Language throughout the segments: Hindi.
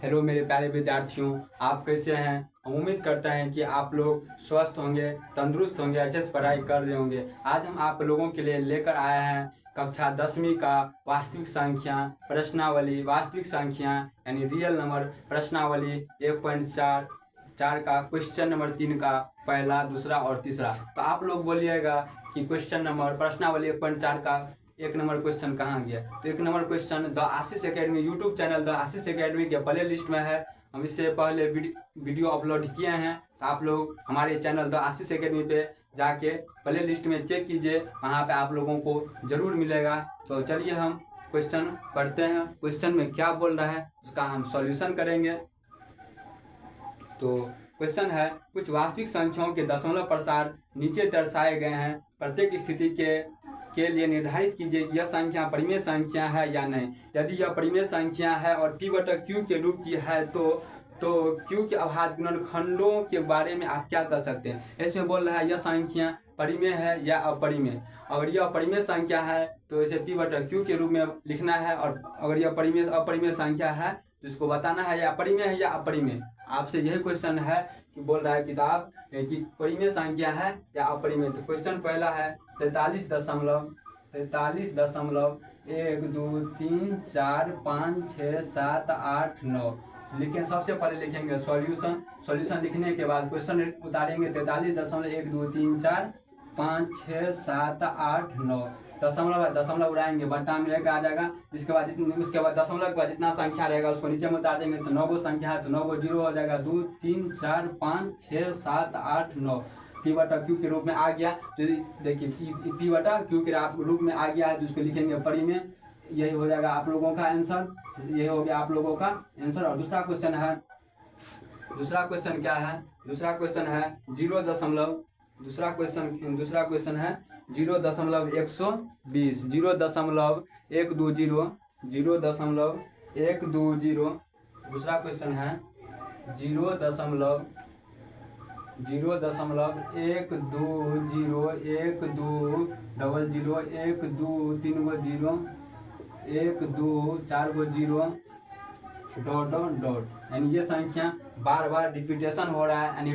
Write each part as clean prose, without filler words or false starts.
हेलो मेरे प्यारे विद्यार्थियों, आप कैसे हैं। हम उम्मीद करते हैं कि आप लोग स्वस्थ होंगे, तंदुरुस्त होंगे, अच्छे से पढ़ाई कर रहे होंगे। आज हम आप लोगों के लिए लेकर आए हैं कक्षा 10वीं का वास्तविक संख्या प्रश्नावली, वास्तविक संख्या यानी रियल नंबर प्रश्नावली 1.4 4 का क्वेश्चन नंबर 3 का पहला, दूसरा और तीसरा। तो आप लोग बोलिएगा कि क्वेश्चन नंबर प्रश्नावली 1.4 का एक नंबर क्वेश्चन कहाँ गया। तो एक number question the Ashish academy YouTube channel the Ashish academy के प्ले लिस्ट में है। हम इससे पहले वीडियो अपलोड किए हैं, तो आप लोग हमारे चैनल द आशीष एकेडमी पे जाके प्ले लिस्ट में चेक कीजिए, वहाँ पे आप लोगों को जरूर मिलेगा। तो चलिए हम क्वेश्चन पढ़ते हैं। क्वेश्चन में क्या बोल रहा है उसका हम सॉल्यूशन करेंगे। तो क्वेश्चन है, कुछ वास्तविक संख्याओं के दशमलव प्रसार नीचे दर्शाए गए हैं। प्रत्येक स्थिति के लिए निर्धारित कीजिए कि यह संख्या परिमेय संख्या है या नहीं। यदि यह परिमेय संख्या है और p/q के रूप की है तो q के अभाज्य गुणनखंडों के बारे में आप क्या कर सकते हैं। इसमें बोल रहा है यह संख्या परिमेय है या अपरिमेय। अगर यह परिमेय संख्या है तो इसे p/q के रूप में लिखना है, और अगर यह अपरिमेय संख्या है तो इसको बताना है या परिमेय है या अपरिमेय। आपसे यही क्वेश्चन है कि बोल रहा है किताब कि परिमेय संख्या है या अपरिमेय। तो क्वेश्चन पहला है 43.1 2 3 4 5 6 7 8 9। लिखें, सबसे पहले लिखेंगे सॉल्यूशन। सॉल्यूशन लिखने के बाद क्वेश्चन उतारेंगे 43.1 2 3 4 5 6 7 8 9। दशमलव है, दशमलव उड़ाएंगे, बट्टा में एक आ जाएगा। उसके बाद दशमलव के बाद जितना संख्या रहेगा उसको नीचे में उतार देंगे। तो 9 गो संख्या है तो 9 गो जीरो हो जाएगा। 2 3 4 5 6 7 8 9 p/q के रूप में आ गया। तो देखिए p/q के रूप में आ गया है, तो उसको लिखेंगे परिमेय। यही हो जाएगा आप लोगों का आंसर। यही हो गया आप लोगों का आंसर। और दूसरा क्वेश्चन है, दूसरा क्वेश्चन क्या है, दूसरा क्वेश्चन है 0. दूसरा क्वेश्चन है 0.120 0.120 दूसरा क्वेश्चन है 0.120 1 2 0 1 2 1 2 3 गो जीरो 1 2 4 गो जीरो डॉट। यानी ये संख्या बार बार रिपीटेशन हो रहा है, यानी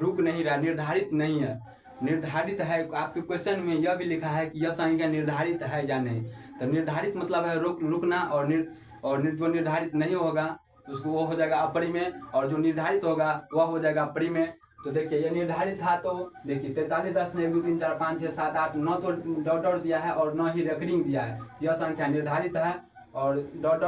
रुक नहीं रहा, निर्धारित नहीं है। निर्धारित है, आपके क्वेश्चन में यह भी लिखा है कि यह संख्या निर्धारित है या नहीं। तो निर्धारित मतलब है रुकना, और जो निर्धारित नहीं होगा उसको वो हो जाएगा अपरिमेय, और जो निर्धारित होगा वह हो जाएगा परिमेय। तो देखिए ये निर्धारित था, तो देखिए 43.1 2 3 4 5 6 7 8 9 तो डॉट दिया है और 9 ही रेकरिंग दिया है। यह संख्या निर्धारित है, और अगर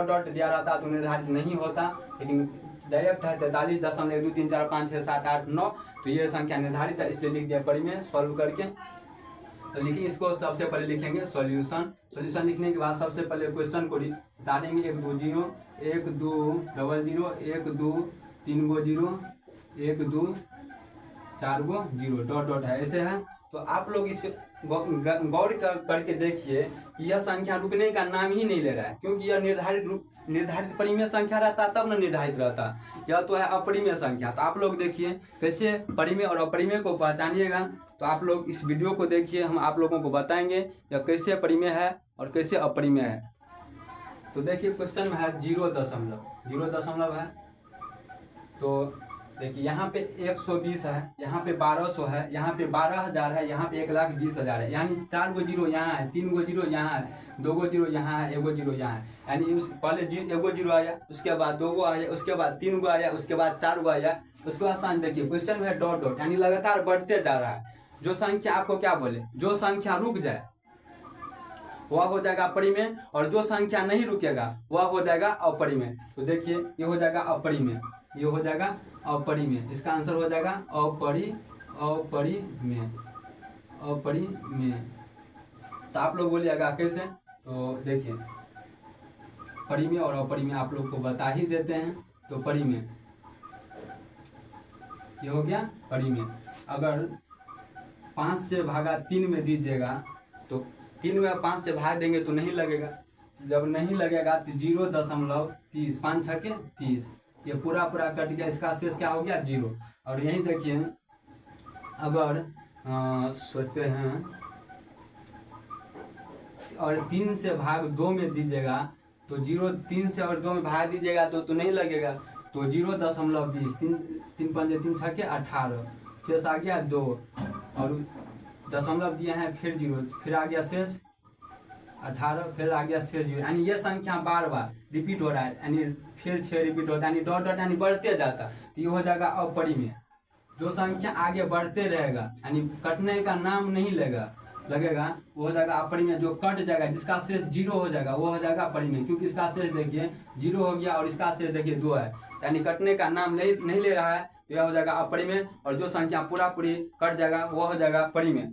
डॉट दिया रहता तो निर्धारित नहीं होता, लेकिन डायरेक्ट है 43.1 2 3 4 5 6 7 8 9। तो ये संख्या निर्धारित है, इसलिए लिख दिया परिमेय सॉल्व करके। तो लिखिए, इसको सबसे पहले लिखेंगे सॉल्यूशन। सॉल्यूशन लिखने के बाद सबसे पहले क्वेश्चन को बताएंगे 1 2 0 1 2 0 1 2 3 गो जीरो 1 2 4 गो जीरो डॉट है, ऐसे है। तो आप लोग इस पे गौर करके देखिए कि यह संख्या रुकने का नाम ही नहीं ले रहा है, क्योंकि यह निर्धारित परिमेय संख्या रहता तब न निर्धारित रहता। यह तो है अपरिमेय संख्या। तो आप लोग देखिए कैसे परिमेय और अपरिमेय को पहचानिएगा। तो आप लोग इस वीडियो को देखिए, हम आप लोगों को बताएंगे यह कैसे परिमेय है और कैसे अपरिमेय है। तो देखिए क्वेश्चन में है 0 दशमलव है। तो देखिए यहाँ पे 120 है, यहाँ पे 1200 है, यहाँ पे 12,000 है, यहाँ पे 1,20,000 है। यानी 4 गो जीरो यहाँ है, 3 गो जीरो यहाँ है, 2 गो जीरो यहाँ है, 1 गो जीरो यहाँ है। यानी उस पहले 1 गो जीरो आया, उसके बाद 2 गो आया, उसके बाद 3 गो आया, उसके बाद 4 गो आया, उसके बाद साइन। देखिए क्वेश्चन में है डॉट, यानी लगातार बढ़ते जा रहा है। जो संख्या आपको क्या बोले, जो संख्या रुक जाए वह हो जाएगा परिमेय, और जो संख्या नहीं रुकेगा वह हो जाएगा अपरिमेय। तो देखिए ये हो जाएगा अपरिमेय, ये हो जाएगा अपरिमेय। इसका आंसर हो जाएगा अपरिमेय। तो आप लोग बोलिएगा कैसे। तो देखिए परिमेय और अपरिमेय आप लोग को बता ही देते हैं। तो परिमेय ये हो गया परिमेय। अगर 5 से भागा 3 में दीजिएगा तो 3 में 5 से भाग देंगे तो नहीं लगेगा। जब नहीं लगेगा तो 0.30 5 छके 30, ये पूरा कट गया। इसका शेष क्या हो गया 0। और यही देखिए अगर सोचते हैं और 3 से भाग 2 में दीजिएगा तो 0 3 से और 2 में भाग दीजिएगा तो नहीं लगेगा। तो 0.20 तीन पंजे 3 छक्के 18, शेष आ गया 2 और दशमलव दिए हैं फिर 0, फिर आ गया शेष 18, फिर आ गया शेष 0। यानी ये संख्या बार बार रिपीट हो रहा है, यानी फिर 6 रिपीट होता है, यानी डॉट डॉट यानी बढ़ते जाता। तो ये हो जाएगा अपरिमेय। जो संख्या आगे बढ़ते रहेगा यानी कटने का नाम नहीं लगेगा वो हो जाएगा अपरिमेय। जो कट जाएगा जिसका शेष 0 हो जाएगा वो हो जाएगा अपरिमेय, क्योंकि इसका शेष देखिए 0 हो गया और इसका शेष देखिए 2 है, यानी कटने का नाम नहीं ले रहा है, तो यह हो जाएगा अपरिमेय। और जो संख्या पूरी कट जाएगा वो हो जाएगा परिमेय।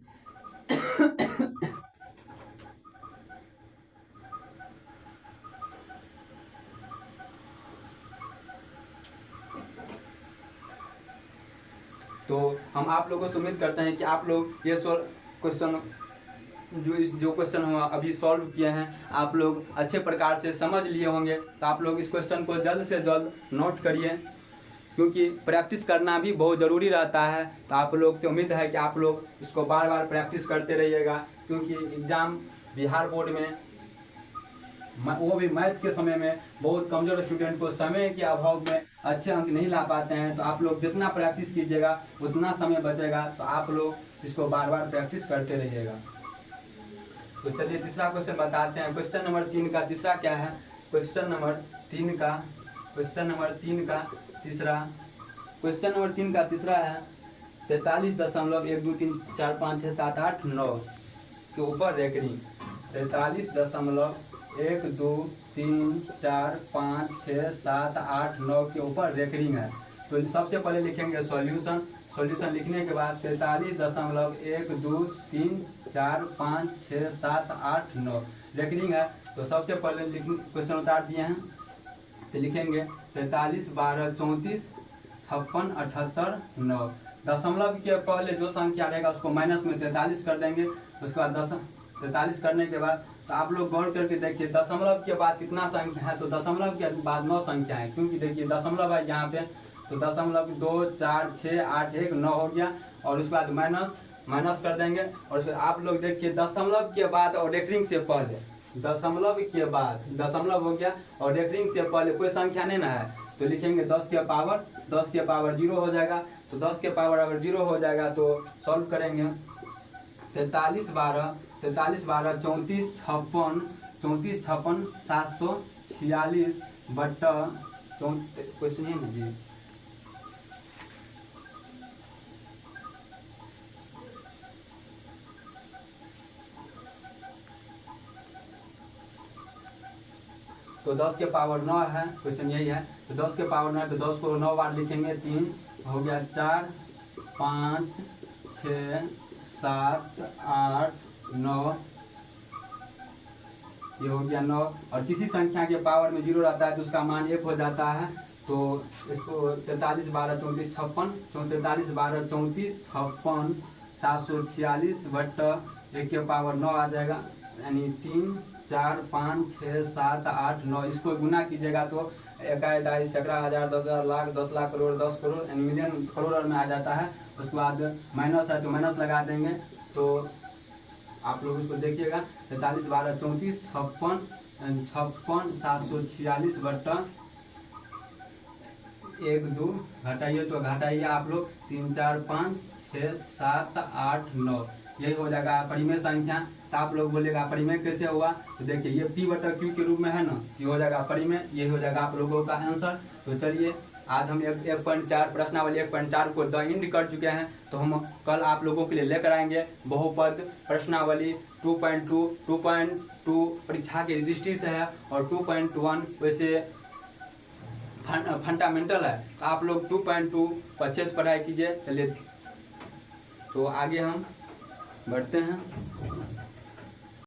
तो हम आप लोगों से उम्मीद करते हैं कि आप लोग ये क्वेश्चन जो क्वेश्चन हम अभी सॉल्व किए हैं आप लोग अच्छे प्रकार से समझ लिए होंगे। तो आप लोग इस क्वेश्चन को जल्द से जल्द नोट करिए, क्योंकि प्रैक्टिस करना भी बहुत ज़रूरी रहता है। तो आप लोग से उम्मीद है कि आप लोग इसको बार बार प्रैक्टिस करते रहिएगा, क्योंकि एग्ज़ाम बिहार बोर्ड में वो भी मैथ के समय में बहुत कमज़ोर स्टूडेंट को समय के अभाव में अच्छे अंक नहीं ला पाते हैं। तो आप लोग जितना प्रैक्टिस कीजिएगा उतना समय बचेगा। तो आप लोग इसको बार बार प्रैक्टिस करते रहिएगा। तो चलिए तीसरा क्वेश्चन बताते हैं। क्वेश्चन नंबर 3 का तीसरा क्या है? क्वेश्चन नंबर 3 का तीसरा है 43.123456789 के ऊपर रेकरिंग 43.123456789 के ऊपर रेकरिंग है। तो सबसे पहले लिखेंगे सॉल्यूशन लिखने के बाद 43.123456789 रेकरिंग है। तो सबसे पहले क्वेश्चन उतार दिए हैं, तो लिखेंगे 43 12 34 56 78 9। दशमलव के पहले जो संख्या रहेगा उसको माइनस में 43 कर देंगे। उसके बाद 43 करने के बाद तो आप लोग गौर करके देखिए दशमलव के बाद कितना संख्या है। तो दशमलव के बाद 9 संख्या है, क्योंकि देखिए दशमलव है यहाँ पे। तो दशमलव 2 4 6 8 1 9 हो गया और उसके बाद माइनस कर देंगे। और फिर आप लोग देखिए दशमलव के बाद और रेकरिंग से पहले दशमलव के बाद दशमलव हो गया और रेकरिंग से पहले कोई संख्या नहीं ना है, तो लिखेंगे 10 के पावर 0 हो जाएगा। तो 10 के पावर अगर 0 हो जाएगा तो सॉल्व करेंगे 43 12 34 56 746 बट्टा क्वेश्चन है ना जी। तो 10 के पावर 9 है, क्वेश्चन यही है। तो 10 के पावर 9 है, तो 10 को 9 बार लिखेंगे। 3 हो गया 4 5 6 7 8 9, ये हो गया 9। और किसी संख्या के पावर में 0 रहता है तो उसका मान 1 हो जाता है। तो इसको 43 12 34 56 43 12 34 56 746 बट्टा 1 के पावर 9 आ जाएगा, यानी 3 4 5 6 7 8 9। इसको गुना कीजिएगा तो 1 10 11 1000 10,000 लाख 10 लाख करोड़ 10 करोड़ यानी मिलियन करोड़ में आ जाता है। उसके बाद माइनस है तो माइनस लगा देंगे। तो आप लोग इसको देखिएगा 43 12 34 56 746 बट्टा 1 2 घटाइए तो घटाइए आप लोग 3 4 5 6 7 8 9, यही हो जाएगा परिमेय संख्या। तो आप लोग बोलेगा परिमेय कैसे हुआ? तो देखिए ये P बटा Q के रूप में है ना, ये हो जाएगा परिमेय, यही हो जाएगा आप लोगों का आंसर। तो चलिए आज हम 1.4 प्रश्नावली 1.4 को द एंड कर चुके हैं। तो हम कल आप लोगों के लिए लेकर आएंगे बहुपद प्रश्नावली 2.2 परीक्षा की दृष्टि से है और 2.1 वैसे फंडामेंटल है। तो आप लोग 2.2 को अच्छे से पढ़ाई कीजिए। चलिए तो आगे हम बढ़ते हैं।